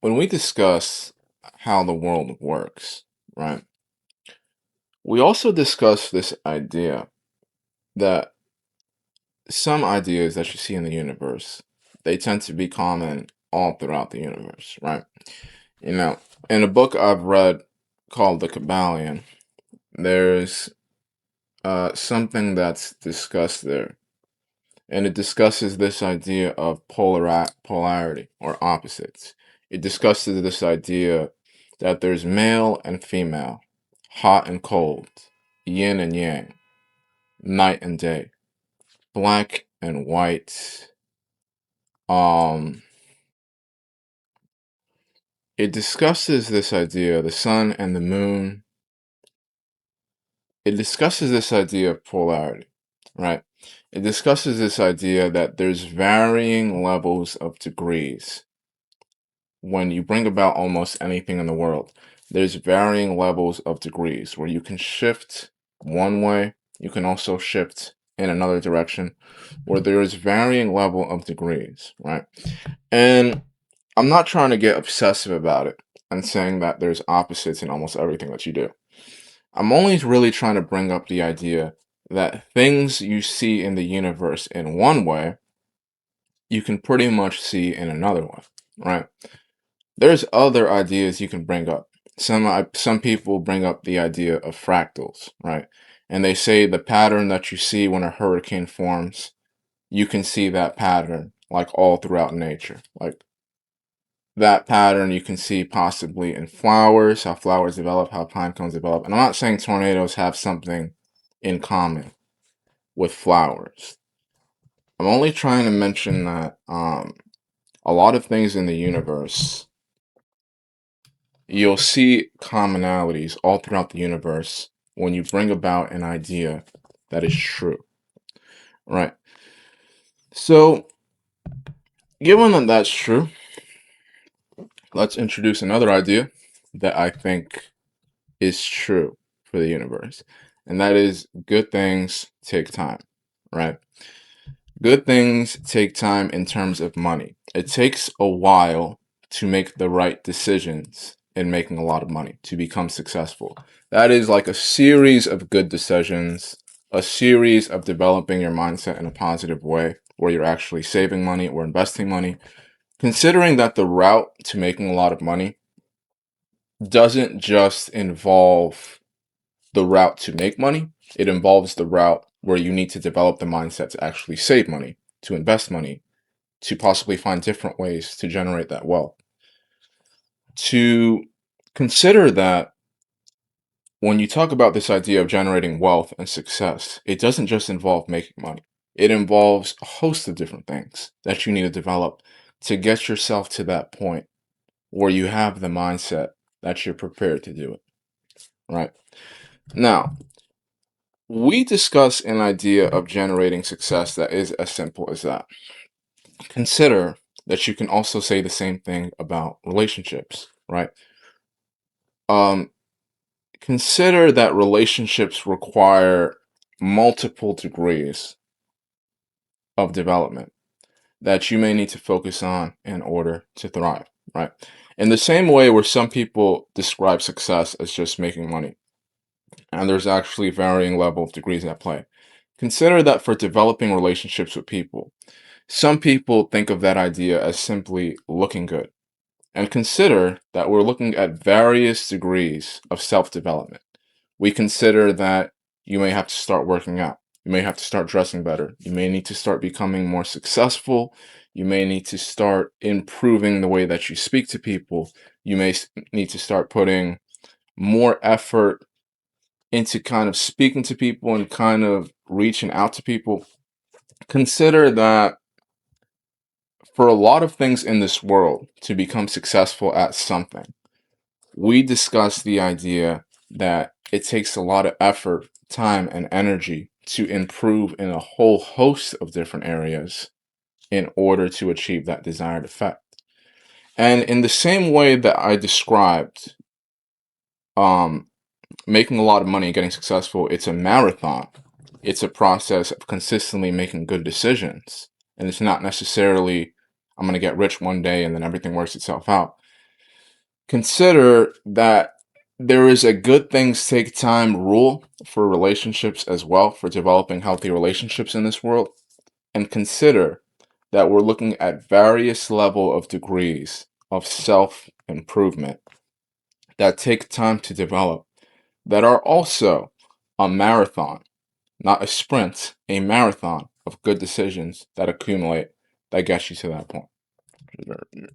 when we discuss how the world works, right, we also discuss this idea that some ideas that you see in the universe, they tend to be common all throughout the universe, right? You know, in a book I've read called The Kabbalion, there's something that's discussed there, and it discusses this idea of polarity or opposites. It discusses this idea that there's male and female, hot and cold, yin and yang, night and day, black and white. Um, it discusses this idea, the sun and the moon. It discusses this idea of polarity, right? It discusses this idea that there's varying levels of degrees when you bring about almost anything in the world. There's varying levels of degrees where you can shift one way, you can also shift in another direction, where there is varying level of degrees, right? And I'm not trying to get obsessive about it and saying that there's opposites in almost everything that you do. I'm only really trying to bring up the idea that things you see in the universe in one way, you can pretty much see in another way, right? There's other ideas you can bring up. Some people bring up the idea of fractals, right? And they say the pattern that you see when a hurricane forms, you can see that pattern like all throughout nature. Like that pattern you can see possibly in flowers, how flowers develop, how pine cones develop. And I'm not saying tornadoes have something in common with flowers. I'm only trying to mention that a lot of things in the universe, you'll see commonalities all throughout the universe when you bring about an idea that is true, right? So, given that that's true, let's introduce another idea that I think is true for the universe, and that is good things take time, right? Good things take time in terms of money. It takes a while to make the right decisions in making a lot of money to become successful. That is like a series of good decisions, a series of developing your mindset in a positive way where you're actually saving money or investing money. Considering that the route to making a lot of money doesn't just involve the route to make money, it involves the route where you need to develop the mindset to actually save money, to invest money, to possibly find different ways to generate that wealth. To consider that when you talk about this idea of generating wealth and success, it doesn't just involve making money. It involves a host of different things that you need to develop to get yourself to that point where you have the mindset that you're prepared to do it, right? Now, we discuss an idea of generating success that is as simple as that. Consider that you can also say the same thing about relationships, right? Um, Consider that relationships require multiple degrees of development that you may need to focus on in order to thrive, right? In the same way where some people describe success as just making money, and there's actually varying level of degrees at play. Consider that for developing relationships with people, some people think of that idea as simply looking good. And consider that we're looking at various degrees of self-development. We consider that you may have to start working out. You may have to start dressing better. You may need to start becoming more successful. You may need to start improving the way that you speak to people. You may need to start putting more effort into kind of speaking to people and kind of reaching out to people. Consider that for a lot of things in this world to become successful at something, we discussed the idea that it takes a lot of effort, time, and energy to improve in a whole host of different areas in order to achieve that desired effect. And in the same way that I described um, making a lot of money and getting successful, it's a marathon. It's a process of consistently making good decisions. And it's not necessarily, I'm going to get rich one day and then everything works itself out. Consider that there is a good things take time rule for relationships as well, for developing healthy relationships in this world. And consider that we're looking at various level of degrees of self-improvement that take time to develop, that are also a marathon, not a sprint, a marathon of good decisions that accumulate, that gets you to that point.